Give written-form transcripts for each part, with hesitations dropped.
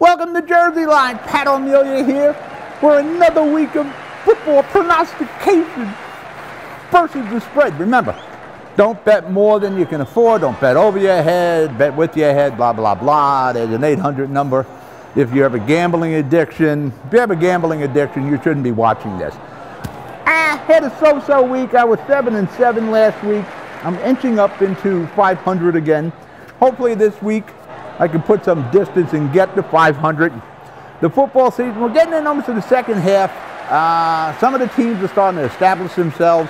Welcome to Jersey Line. Pat O'Melia here for another week of football prognostication versus the spread. Remember, don't bet more than you can afford. Don't bet over your head, bet with your head, blah, blah, blah. There's an 800 number. If you have a gambling addiction, you shouldn't be watching this. I had a so-so week. I was 7-7 last week. I'm inching up into 500 again. Hopefully this week I can put some distance and get to 500. The football season, we're getting in almost to the second half. Some of the teams are starting to establish themselves.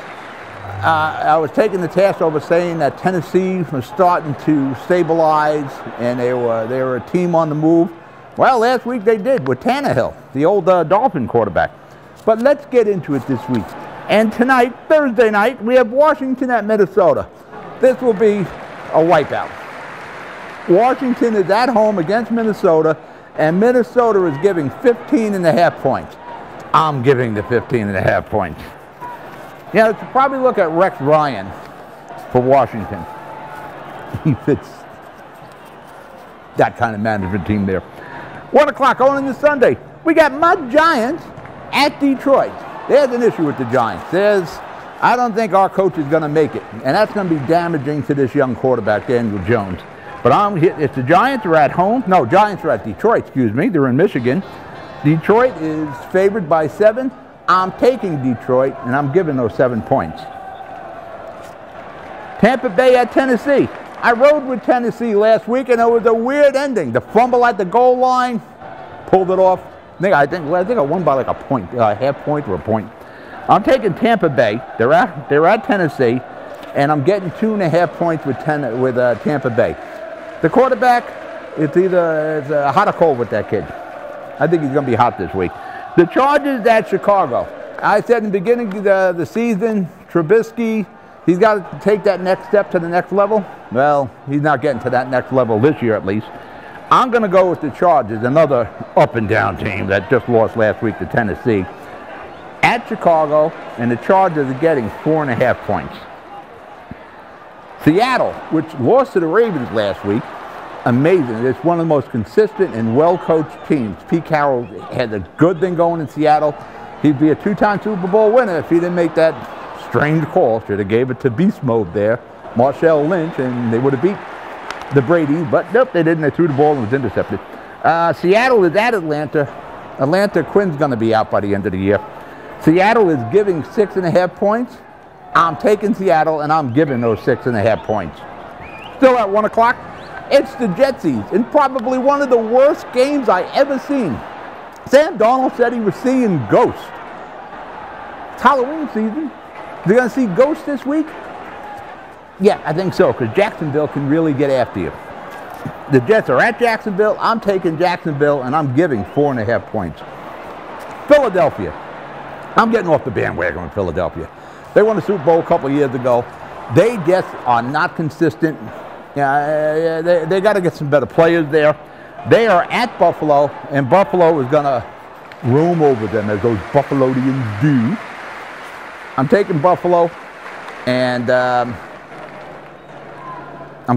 I was taking the task over saying that Tennessee was starting to stabilize and they were a team on the move. Well, last week they did with Tannehill, the old Dolphin quarterback. But let's get into it this week. And tonight, Thursday night, we have Washington at Minnesota. This will be a wipeout. Washington is at home against Minnesota, and Minnesota is giving 15.5 points. I'm giving the 15.5 points. Yeah, let's probably look at Rex Ryan for Washington. He fits that kind of management team there. 1 o'clock going into Sunday. We got my Giants at Detroit. There's an issue with the Giants. I don't think our coach is going to make it, and that's going to be damaging to this young quarterback, Daniel Jones. But if the Giants are at home, no, Giants are at Detroit, excuse me. They're in Michigan. Detroit is favored by 7. I'm taking Detroit, and I'm giving those 7 points. Tampa Bay at Tennessee. I rode with Tennessee last week, and it was a weird ending. The fumble at the goal line, pulled it off. I think I won by like a point, a half point or a point. I'm taking Tampa Bay. They're at Tennessee, and I'm getting 2.5 points with Tampa Bay. The quarterback, it's hot or cold with that kid. I think he's going to be hot this week. The Chargers at Chicago. I said in the beginning of the season, Trubisky, he's got to take that next step to the next level. Well, he's not getting to that next level this year at least. I'm going to go with the Chargers, another up-and-down team that just lost last week to Tennessee. At Chicago, and the Chargers are getting 4.5 points. Seattle, which lost to the Ravens last week, amazing. It's one of the most consistent and well-coached teams. Pete Carroll had a good thing going in Seattle. He'd be a 2-time Super Bowl winner if he didn't make that strange call. Should have gave it to beast mode there, Marshawn Lynch, and they would have beat the Brady, but nope, they didn't. They threw the ball and was intercepted. Seattle is at Atlanta. Atlanta, Quinn's going to be out by the end of the year. Seattle is giving 6.5 points. I'm taking Seattle, and I'm giving those 6.5 points. Still at 1 o'clock, it's the Jetsies, in probably one of the worst games I ever seen. Sam Darnold said he was seeing ghosts. It's Halloween season. They're going to see ghosts this week? Yeah, I think so, because Jacksonville can really get after you. The Jets are at Jacksonville. I'm taking Jacksonville, and I'm giving 4.5 points. Philadelphia. I'm getting off the bandwagon with Philadelphia. They won the Super Bowl a couple of years ago. They just are not consistent. They got to get some better players there. They are at Buffalo, and Buffalo is going to roam over them as those Buffalonians do. I'm taking Buffalo, and I'm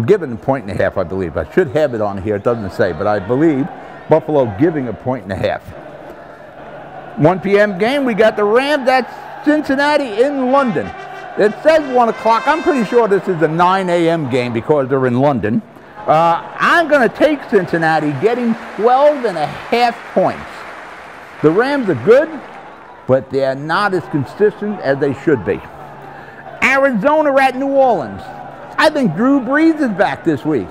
giving a 1.5, I believe. I should have it on here. It doesn't say, but I believe Buffalo giving a 1.5. 1 p.m. game, we got the Rams at Cincinnati in London. It says 1 o'clock. I'm pretty sure this is a 9 a.m. game because they're in London. I'm going to take Cincinnati, getting 12.5 points. The Rams are good, but they're not as consistent as they should be. Arizona at New Orleans. I think Drew Brees is back this week.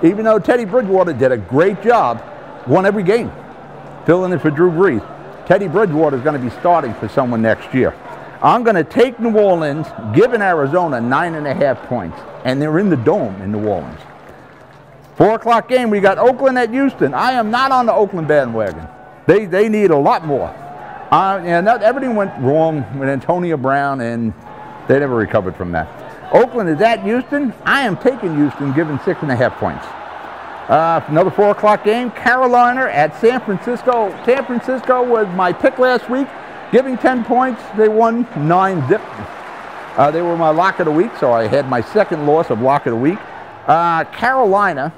Even though Teddy Bridgewater did a great job, won every game, filling in for Drew Brees. Teddy Bridgewater is going to be starting for someone next year. I'm going to take New Orleans, giving Arizona 9.5 points. And they're in the Dome in New Orleans. 4 o'clock game, we got Oakland at Houston. I am not on the Oakland bandwagon. They need a lot more. And everything went wrong with Antonio Brown, and they never recovered from that. Oakland is at Houston. I am taking Houston, giving 6.5 points. Another 4 o'clock game, Carolina at San Francisco. San Francisco was my pick last week, giving 10 points. They won 9-zip. They were my lock of the week, so I had my second loss of lock of the week. Carolina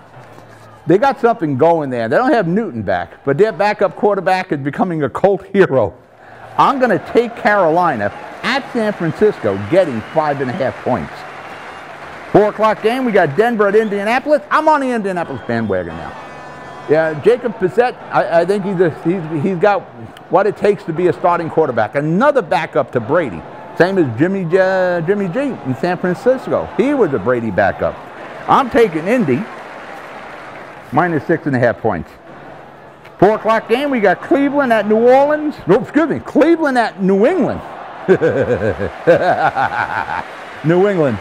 They got something going there. They don't have Newton back, but their backup quarterback is becoming a cult hero. I'm going to take Carolina at San Francisco, getting 5.5 points. 4 o'clock game, we got Denver at Indianapolis. I'm on the Indianapolis bandwagon now. Yeah, Jacob Brissett, I think he's got what it takes to be a starting quarterback. Another backup to Brady. Same as Jimmy G in San Francisco. He was a Brady backup. I'm taking Indy, minus 6.5 points. 4 o'clock game, we got Cleveland at New Orleans. No, excuse me, Cleveland at New England. New England,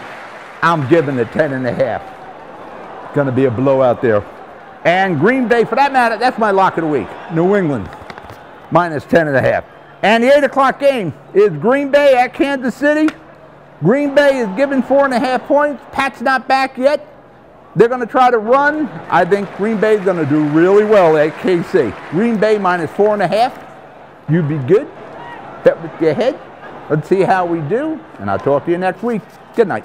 I'm giving it 10.5. Going to be a blowout there. And Green Bay, for that matter, that's my lock of the week. New England, minus 10.5. And the 8 o'clock game is Green Bay at Kansas City. Green Bay is given 4.5 points. Pat's not back yet. They're going to try to run. I think Green Bay is going to do really well at KC. Green Bay minus 4.5. You be good. Bet with your head. Let's see how we do. And I'll talk to you next week. Good night.